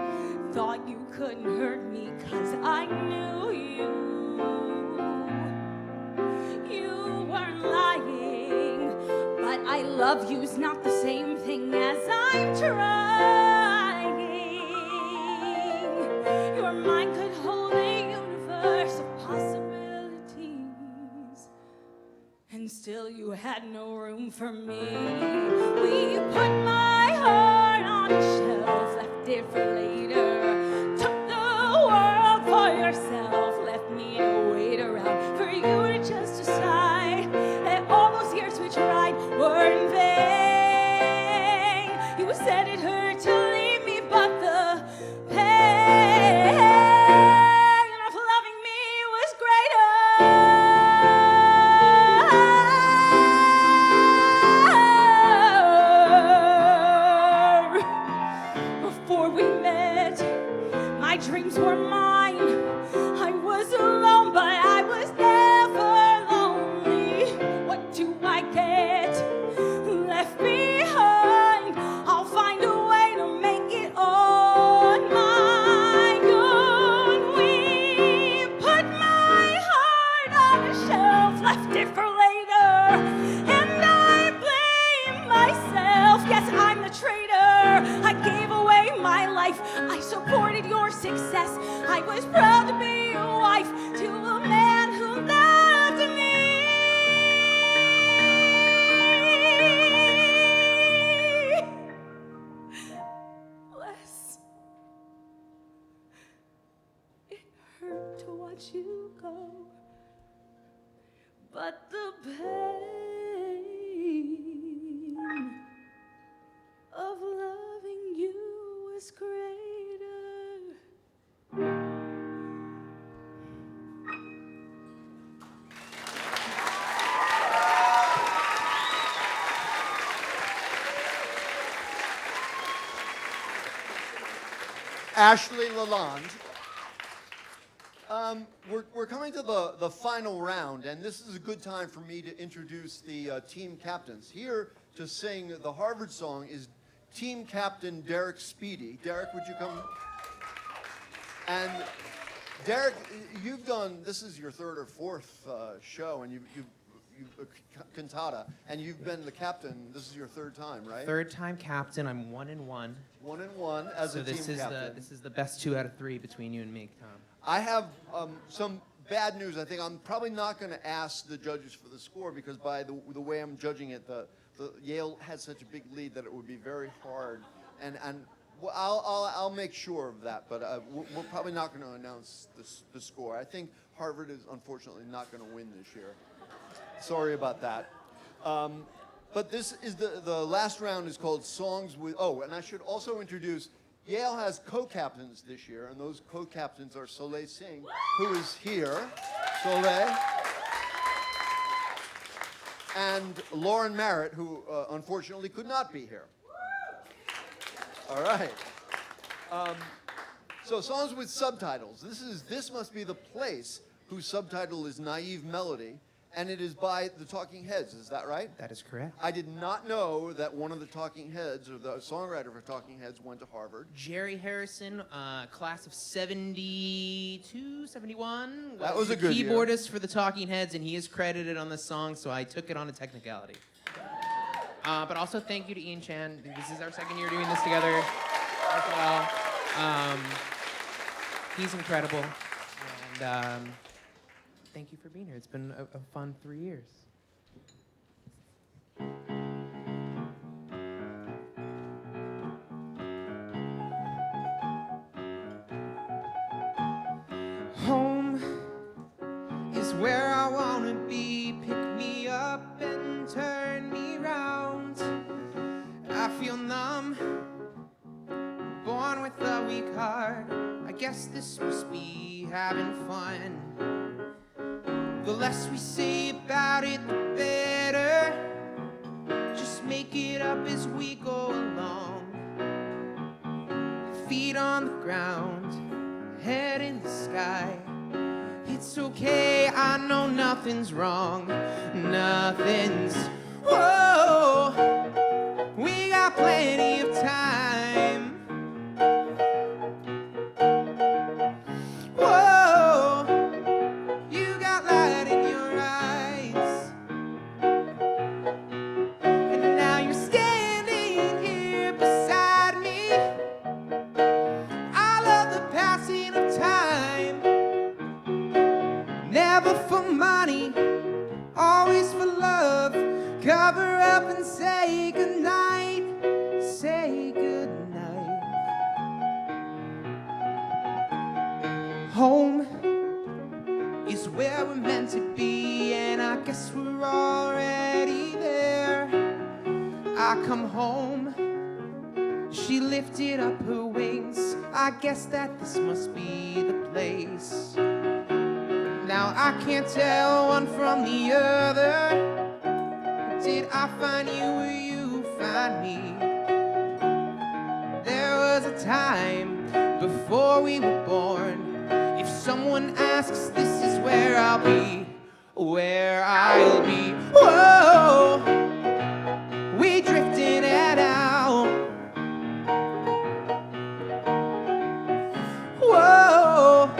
thought you couldn't hurt me 'cause I knew you. You weren't lying, but I love you's not the same thing as I'm trying. Your mind could hold a universe of possibilities, and still you had no room for me. We put my heart on a shelf, left it for later. Took the world for yourself, left me to wait around for you to just decide that all those years we tried were in vain. You said it hurt to leave me, but the pain of loving me was greater. Before we met, my dreams were mine. I was alone, but I was never lonely. What do I get left behind? I'll find a way to make it on my own. We put my heart on a shelf, left it for later, and I blame myself. Yes, I'm the traitor. I gave away my life. I supported your success. I was proud to be a wife to a man who loved me. Bless. It hurt to watch you go, but the pain of loving you was greater. Ashley Lalonde We're coming to the final round, and this is a good time for me to introduce the team captains. Here to sing the Harvard song is team captain Derek Speedy. Derek, would you come? And Derek, you've done, this is your third or fourth show, and you've cantata, and you've been the captain. This is your third time, right? Third time captain. I'm 1-1. 1-1 as a team captain. This is the best 2 out of 3 between you and me, Tom. I have some bad news. I think I'm probably not going to ask the judges for the score because by the way I'm judging it, the Yale had such a big lead that it would be very hard. And well, I'll make sure of that, but we're probably not going to announce the score. I think Harvard is unfortunately not going to win this year. Sorry about that. But this is the last round is called Songs with, oh, and I should also introduce, Yale has co-captains this year, and those co-captains are Soleil Singh, who is here, Soleil, and Lauren Merritt, who unfortunately could not be here. All right. So songs with subtitles. This must be the place whose subtitle is Naive Melody, and it is by the Talking Heads. Is that right? That is correct. I did not know that one of the Talking Heads, or the songwriter for Talking Heads, went to Harvard. Jerry Harrison, class of 72, 71. That was a good year. Keyboardist for the Talking Heads, and he is credited on the song, so I took it on a technicality. But also thank you to Ian Chan. This is our second year doing this together as well. He's incredible. And thank you for being here. It's been a fun 3 years. Home is where I want to be. Pick me up and turn me round. I feel numb, born with a weak heart. I guess this must be having fun. The less we say about it, the better. Just make it up as we go along. Feet on the ground, head in the sky. It's okay, I know nothing's wrong. Nothing's, whoa. We got plenty of time. Whoa, you got light in your eyes. And now you're standing here beside me. I love the passing of time. Never for money, always for love. Cover up and say goodnight. Say goodnight. Home is where we're meant to be, and I guess we're already there. I come home, she lifted up her wings. I guess that this must be the place. Now I can't tell one from the other. Did I find you or you find me? There was a time before we were born. If someone asks, this is where I'll be. Where I'll be. Whoa, we drifted it out. Whoa.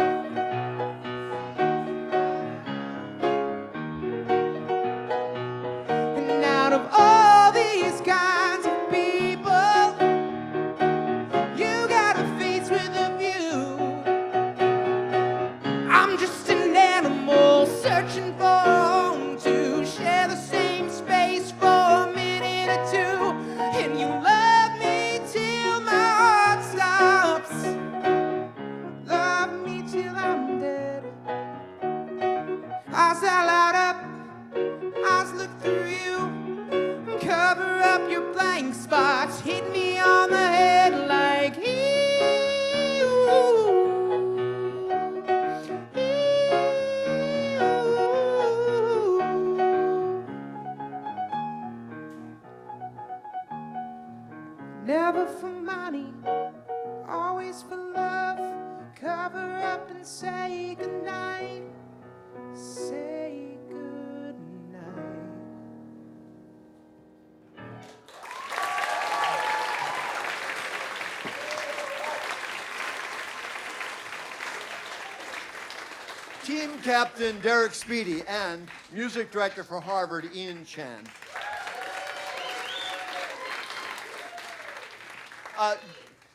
And out of all these kinds of people, you got a face with a view. I'm just an animal searching for a home to share the same space for a minute or two. And you love me till my heart stops. Love me till I'm dead. Eyes that light up, eyes look through you. Cover up your blank spots. Hit me on the head like Never for money, always for love. Cover cover up and say goodnight. Say goodnight. Team captain Derek Speedy and music director for Harvard, Ian Chan.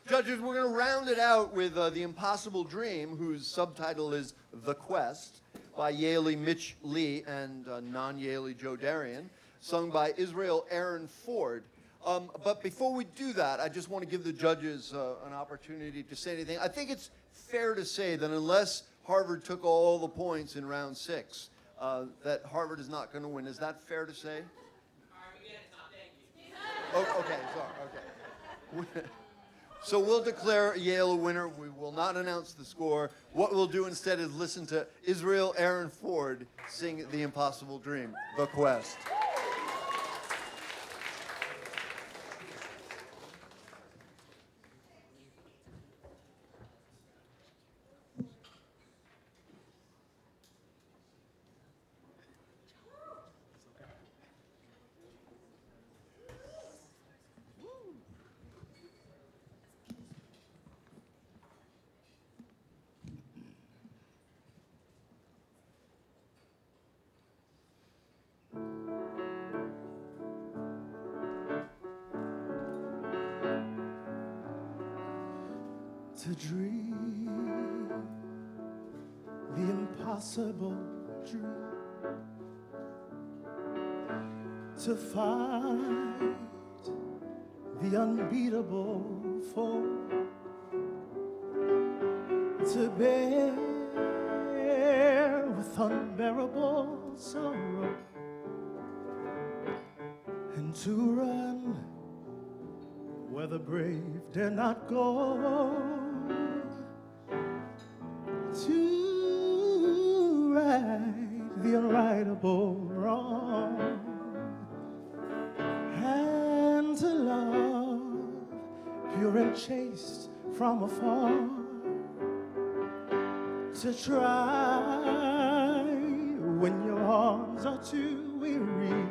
Judges, we're going to round it out with The Impossible Dream, whose subtitle is The Quest, by Yaley Mitch Lee and non-Yaley Joe Darian, sung by Israel Aaron Ford. But before we do that, I just want to give the judges an opportunity to say anything. I think it's fair to say that unless Harvard took all the points in round 6, that Harvard is not going to win. Is that fair to say? Oh, okay, sorry, okay. So we'll declare Yale a winner. We will not announce the score. What we'll do instead is listen to Israel Aaron Ford sing The Impossible Dream, The Quest. To dream the impossible dream, to fight the unbeatable foe, to bear with unbearable sorrow, and to run where the brave dare not go, to right the unrightable wrong, and to love pure and chaste from afar, to try when your arms are too weary,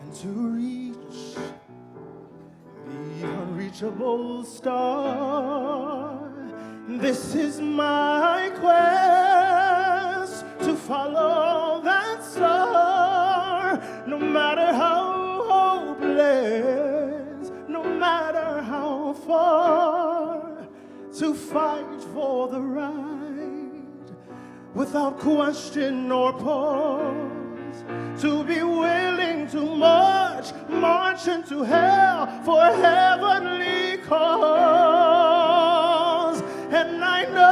and to reach the unreachable star. This is my quest, to follow that star, no matter how hopeless, no matter how far, to fight for the right without question or pause, to be willing to march into hell for a heavenly cause. And I know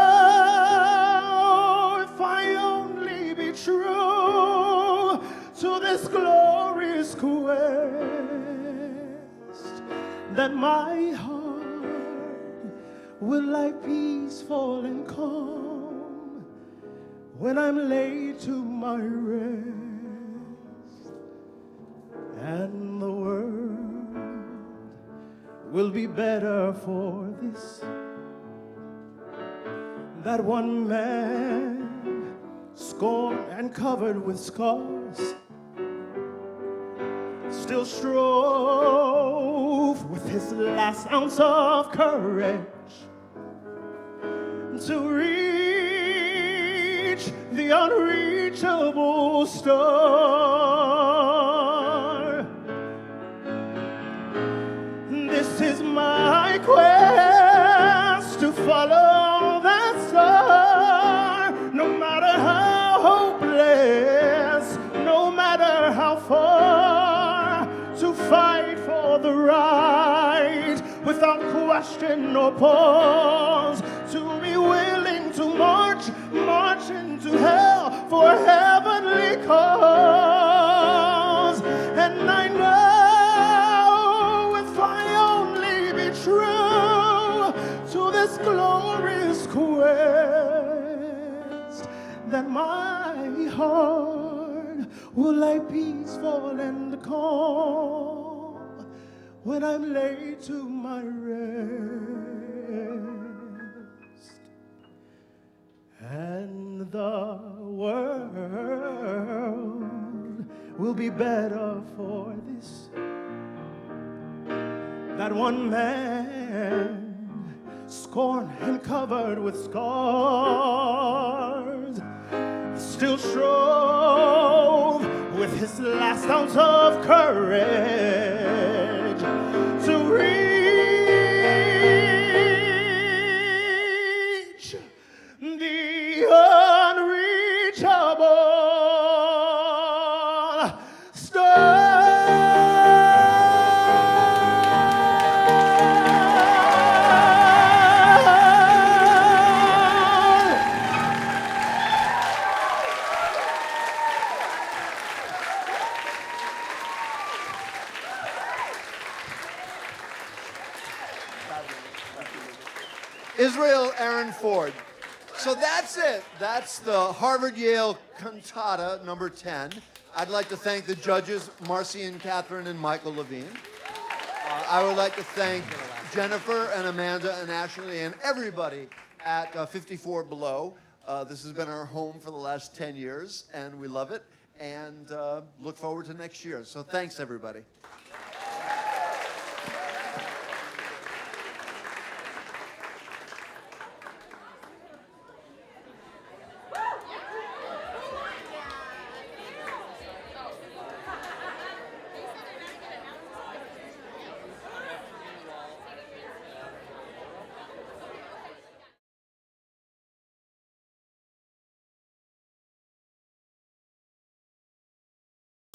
if I only be true to this glorious quest, that my heart will lie peaceful and calm when I'm laid to my rest, and the world will be better for this, that one man, scorned and covered with scars, still strove with his last ounce of courage to reach the unreachable star. This is my quest, to follow that star, no matter how hopeless, no matter how far, to fight for the right without question or pause, to be willing to march into hell for a heavenly cause. And I know if I only be true to this glorious quest, that my heart will lie peaceful and calm when I'm laid to my rest. will be better for this. That one man, scorned and covered with scars, still strove with his last ounce of courage to reach the unreachable star. Israel Aaron Ford. So that's it. That's the Harvard-Yale Cantata number 10. I'd like to thank the judges, Marcy and Catherine and Michael Levine. I would like to thank Jennifer and Amanda and Ashley and everybody at 54 Below. This has been our home for the last 10 years, and we love it, and look forward to next year. So thanks, everybody.